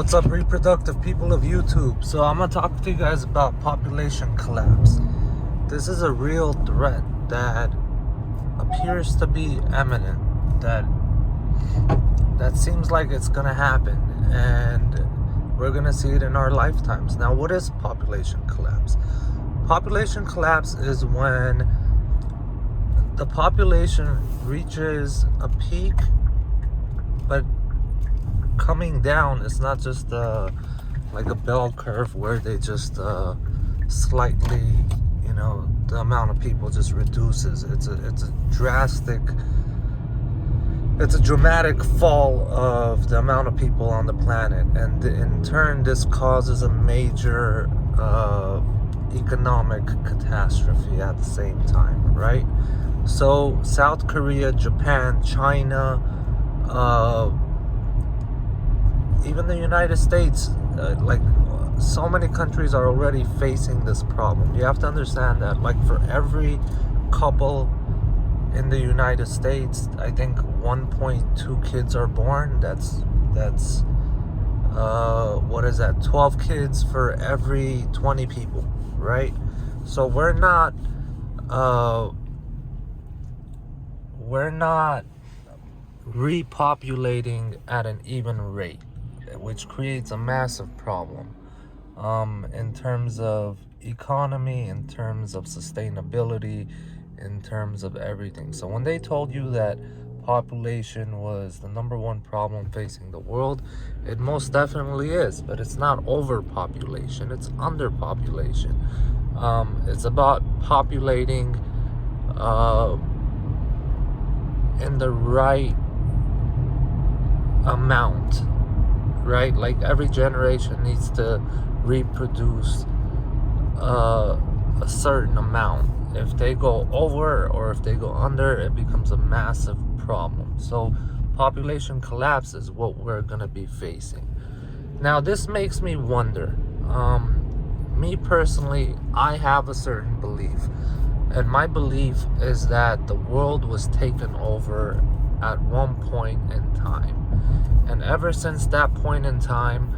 What's up, reproductive people of YouTube? So I'm gonna talk to you guys about population collapse. This is a real threat that appears to be imminent, that seems like it's gonna happen, and we're gonna see it in our lifetimes. Now, what is population collapse? Population collapse is when the population reaches a peak, but coming down is not just like a bell curve where they just slightly, the amount of people just reduces. It's a dramatic fall of the amount of people on the planet, and in turn this causes a major economic catastrophe at the same time, right? So South Korea, Japan, China, even the United States, so many countries are already facing this problem. You have to understand that, for every couple in the United States, I think 1.2 kids are born. That's what is that? 12 kids for every 20 people, right? So we're not repopulating at an even rate, which creates a massive problem in terms of economy, in terms of sustainability, in terms of everything. So when they told you that population was the number one problem facing the world, it most definitely is, but it's not overpopulation, it's underpopulation. It's about populating in the right amount, right? Like every generation needs to reproduce a certain amount. If they go over or if they go under, it becomes a massive problem. So population collapse is what we're gonna be facing. Now, this makes me wonder. Me personally, I have a certain belief, and my belief is that the world was taken over at one point in time. And ever since that point in time,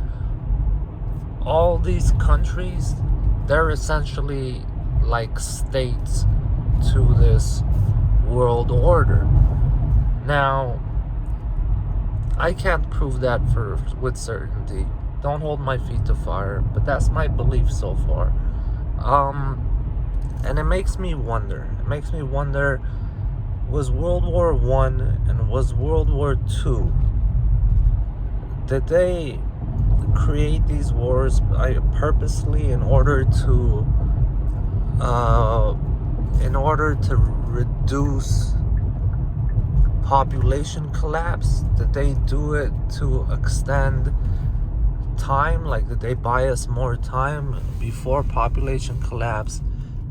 all these countries, they're essentially like states to this world order. Now, I can't prove that with certainty. Don't hold my feet to fire, but that's my belief so far. And it makes me wonder. Was World War I and was World War II, did they create these wars purposely in order to reduce population collapse? Did they do it to extend time? Did they buy us more time before population collapse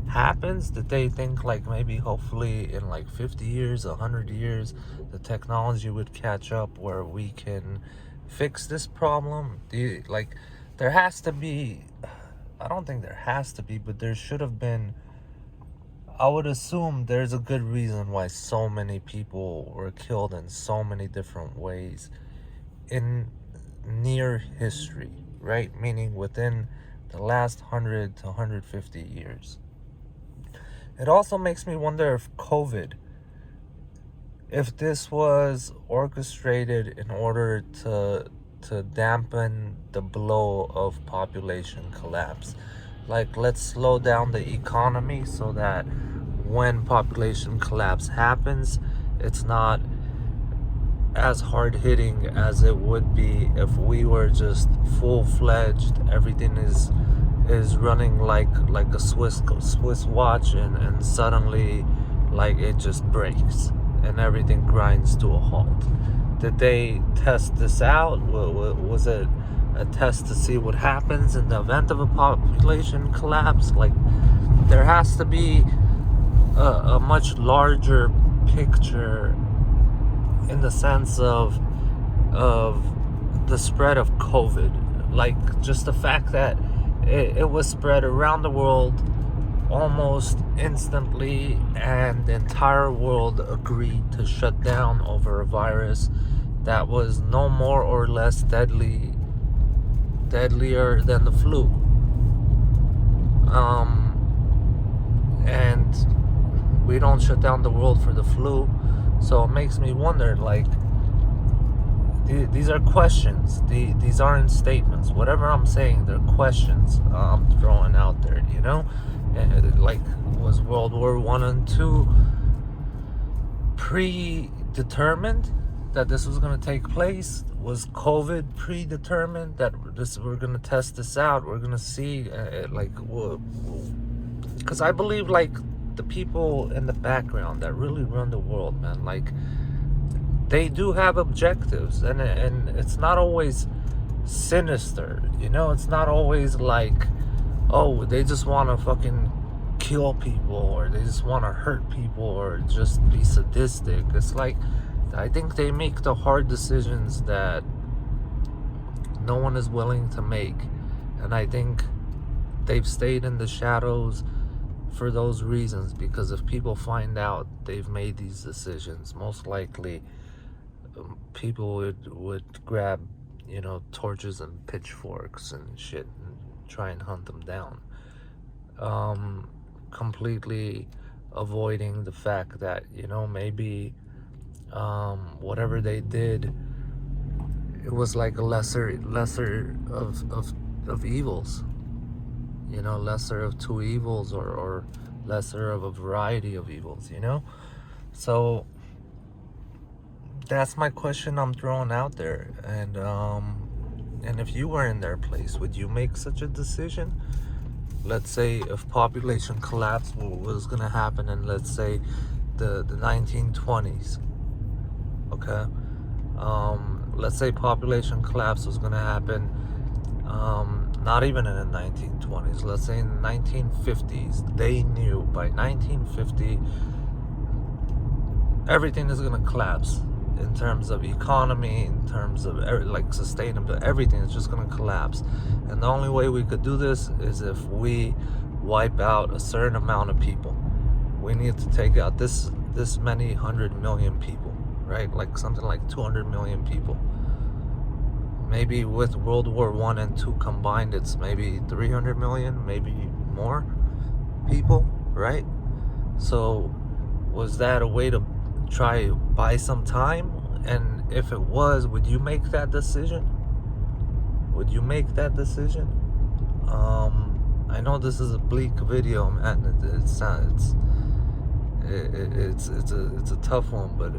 happens? Did they think maybe hopefully in 50 years, 100 years, the technology would catch up where we can fix this problem? There has to be, I don't think there has to be, but there should have been. I would assume there's a good reason why so many people were killed in so many different ways in near history, right? Meaning within the last 100 to 150 years. It also makes me wonder if this was orchestrated in order to dampen the blow of population collapse. Let's slow down the economy so that when population collapse happens, it's not as hard-hitting as it would be if we were just full-fledged. Everything is running like a Swiss watch, and suddenly it just breaks and everything grinds to a halt. Did they test this out? Was it a test to see what happens in the event of a population collapse? There has to be a much larger picture in the sense of the spread of COVID. Just the fact that it was spread around the world almost instantly, and the entire world agreed to shut down over a virus that was no more or less deadly deadlier than the flu. And we don't shut down the world for the flu. So it makes me wonder, like, these are questions. These aren't statements. Whatever I'm saying, they're questions I'm throwing out there, you know? And like, was World War I and II predetermined that this was going to take place? Was COVID predetermined that we're going to test this out? We're going to see, because I believe, like, the people in the background that really run the world, man, like, they do have objectives, and it's not always sinister, you know? It's not always like, oh, they just want to fucking kill people, or they just want to hurt people, or just be sadistic. It's like, I think they make the hard decisions that no one is willing to make, and I think they've stayed in the shadows for those reasons, because if people find out they've made these decisions, most likely people would grab, you know, torches and pitchforks and shit and try and hunt them down, completely avoiding the fact that, you know, maybe whatever they did, it was like a lesser of evils, you know, lesser of two evils, or lesser of a variety of evils, you know? So that's my question I'm throwing out there. And if you were in their place, would you make such a decision? Let's say if population collapse was going to happen in, let's say, the 1920s, okay? Let's say population collapse was going to happen, not even in the 1920s, let's say in the 1950s. They knew by 1950 everything is going to collapse in terms of economy, in terms of like sustainable, everything is just going to collapse. And the only way we could do this is if we wipe out a certain amount of people. We need to take out this many 100 million people, right? Like something like 200 million people. Maybe with World War I and II combined, it's maybe 300 million, maybe more people, right? So was that a way to try buy some time? And if it was, would you make that decision? Would you make that decision? I know this is a bleak video, man. It's a tough one, but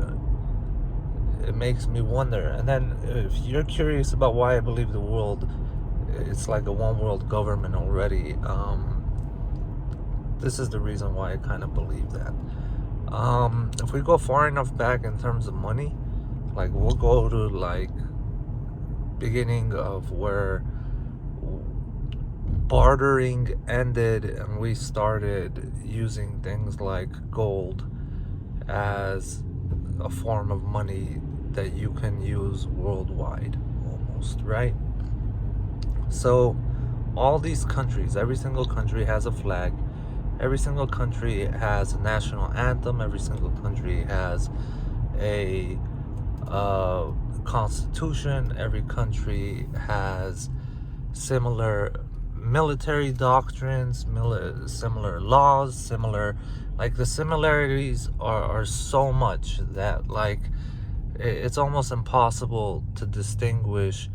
it makes me wonder. And then if you're curious about why I believe the world, it's like a one world government already, this is the reason why I kind of believe that. If we go far enough back in terms of money, like we'll go to like beginning of where bartering ended and we started using things like gold as a form of money that you can use worldwide almost, right? So all these countries, every single country has a flag. Every single country has a national anthem. Every single country has a constitution. Every country has similar military doctrines, similar laws, similar, like the similarities are so much that like it's almost impossible to distinguish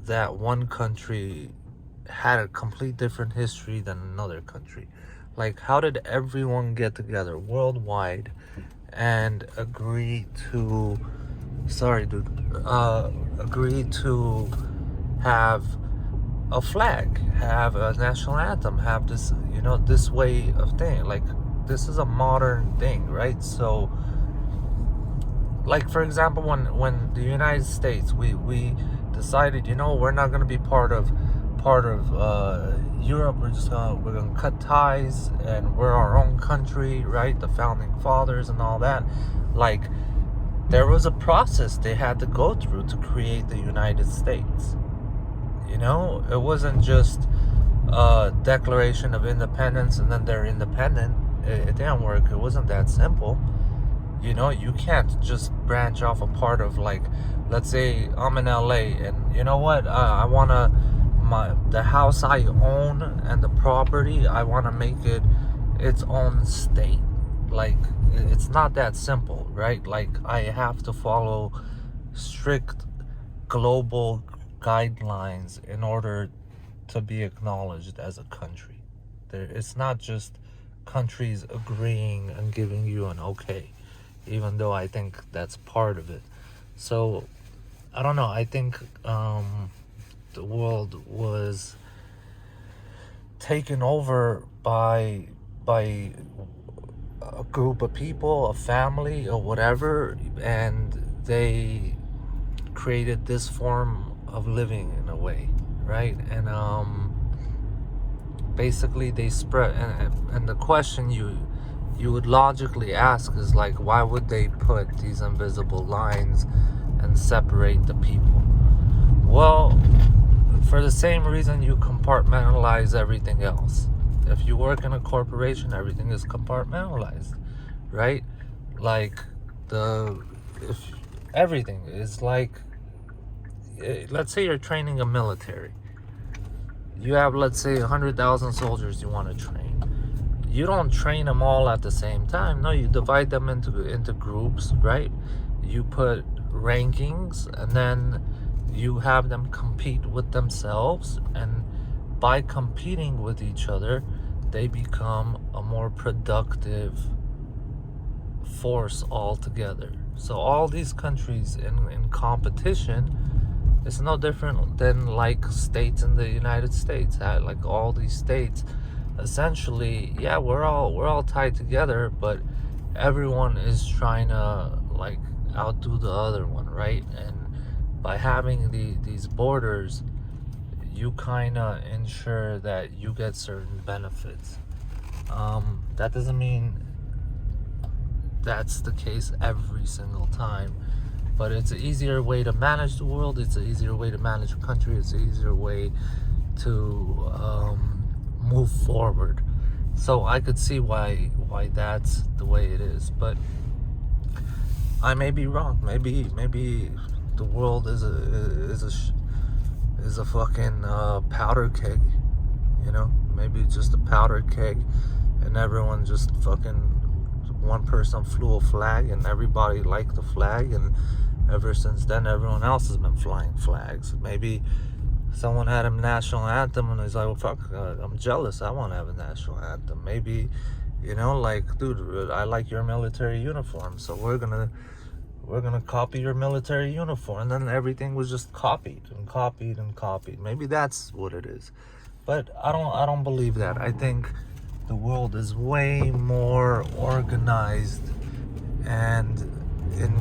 that one country had a complete different history than another country. Like, how did everyone get together worldwide and agree to have a flag, have a national anthem, have this, you know, this way of thing? Like, this is a modern thing, right? So like, for example, when the United States, we decided, you know, we're not going to be part of Europe. We're gonna cut ties, and we're our own country, right? The founding fathers and all that. Like, there was a process they had to go through to create the United States. You know, it wasn't just a Declaration of Independence and then they're independent. It didn't work. It wasn't that simple. You know, you can't just branch off a part of, like, let's say I'm in LA, and you know what? I wanna the house I own and the property, I wanna make it its own state. Like, it's not that simple, right? Like, I have to follow strict global guidelines in order to be acknowledged as a country. It's not just countries agreeing and giving you an okay, even though I think that's part of it. So I don't know. I think the world was taken over by a group of people, a family, or whatever, and they created this form of living in a way, right? And basically they spread, and the question you would logically ask is like, why would they put these invisible lines and separate the people? Well, for the same reason you compartmentalize everything else. If you work in a corporation, everything is compartmentalized, right? Like, if everything is like, let's say you're training a military. You have, let's say, 100,000 soldiers you want to train. You don't train them all at the same time. No, you divide them into groups, right? You put rankings, and then you have them compete with themselves, and by competing with each other, they become a more productive force altogether. So all these countries in competition, it's no different than like states in the United States. Like, all these states, essentially, yeah, we're all tied together, but everyone is trying to like outdo the other one, right? And by having these borders, you kind of ensure that you get certain benefits. That doesn't mean that's the case every single time, but it's an easier way to manage the world. It's an easier way to manage a country. It's an easier way to move forward. So I could see why that's the way it is, but I may be wrong. Maybe the world is a fucking powder keg, you know? Maybe it's just a powder keg, and everyone just fucking, one person flew a flag and everybody liked the flag, and ever since then everyone else has been flying flags. Maybe someone had a national anthem and he's like, well, fuck, I'm jealous, I want to have a national anthem. Maybe, you know, like, dude, I like your military uniform, so we're gonna copy your military uniform. And then everything was just copied and copied and copied. Maybe that's what it is, but I don't believe that. I think the world is way more organized and in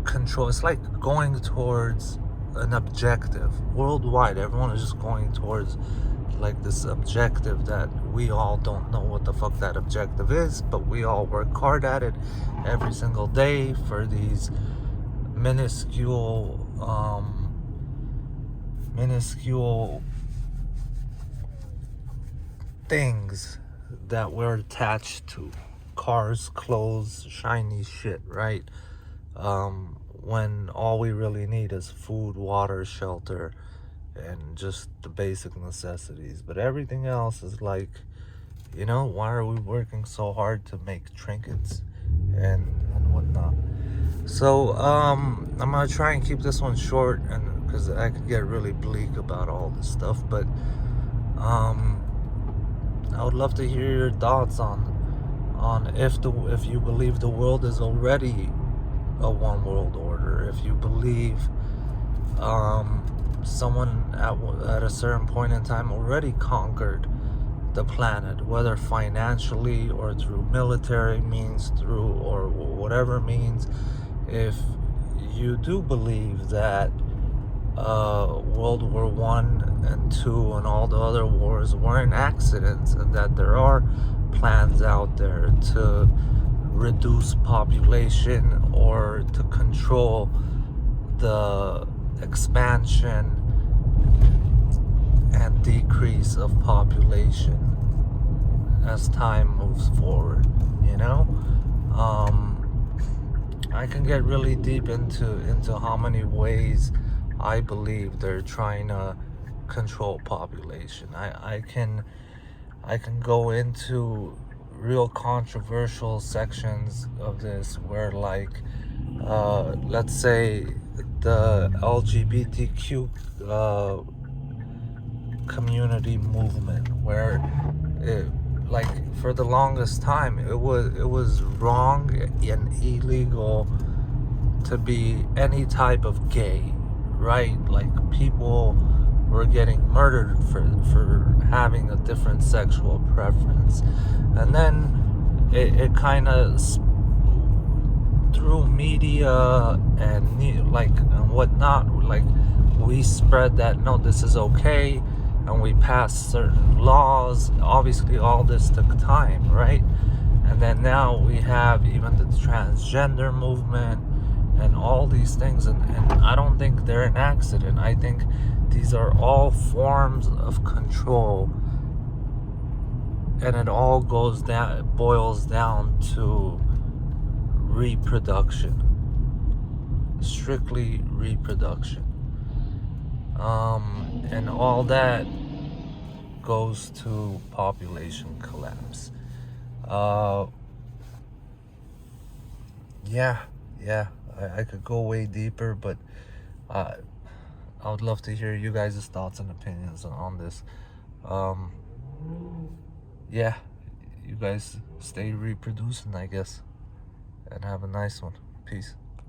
control. It's like going towards an objective worldwide. Everyone is just going towards like this objective that we all don't know what the fuck that objective is, but we all work hard at it every single day for these minuscule things that we're attached to. Cars, clothes, shiny shit, right? When all we really need is food, water, shelter, and just the basic necessities. But everything else is like, you know, why are we working so hard to make trinkets and whatnot? So I'm gonna try and keep this one short, and because I could get really bleak about all this stuff, but I would love to hear your thoughts on if you believe the world is already a one world order, if you believe someone at a certain point in time already conquered the planet, whether financially or through military means, through or whatever means. If you do believe that World War I and II and all the other wars weren't accidents, and that there are plans out there to reduce population or to control the expansion and decrease of population as time moves forward, you know? I can get really deep into how many ways I believe they're trying to control population. I can go into real controversial sections of this where, like, let's say the LGBTQ community movement, where it, like, for the longest time it was wrong and illegal to be any type of gay, right? Like, people were getting murdered for having a different sexual preference. And then it kind of, through media and and whatnot, like, we spread that no, this is okay, and we passed certain laws. Obviously all this took time, right? And then now we have even the transgender movement and all these things, and I don't think they're an accident. I think these are all forms of control, and it all boils down to reproduction, strictly reproduction, and all that goes to population collapse. Yeah, yeah, I could go way deeper, but uh, I would love to hear you guys' thoughts and opinions on this. Um, yeah, you guys stay reproducing, I guess, and have a nice one. Peace.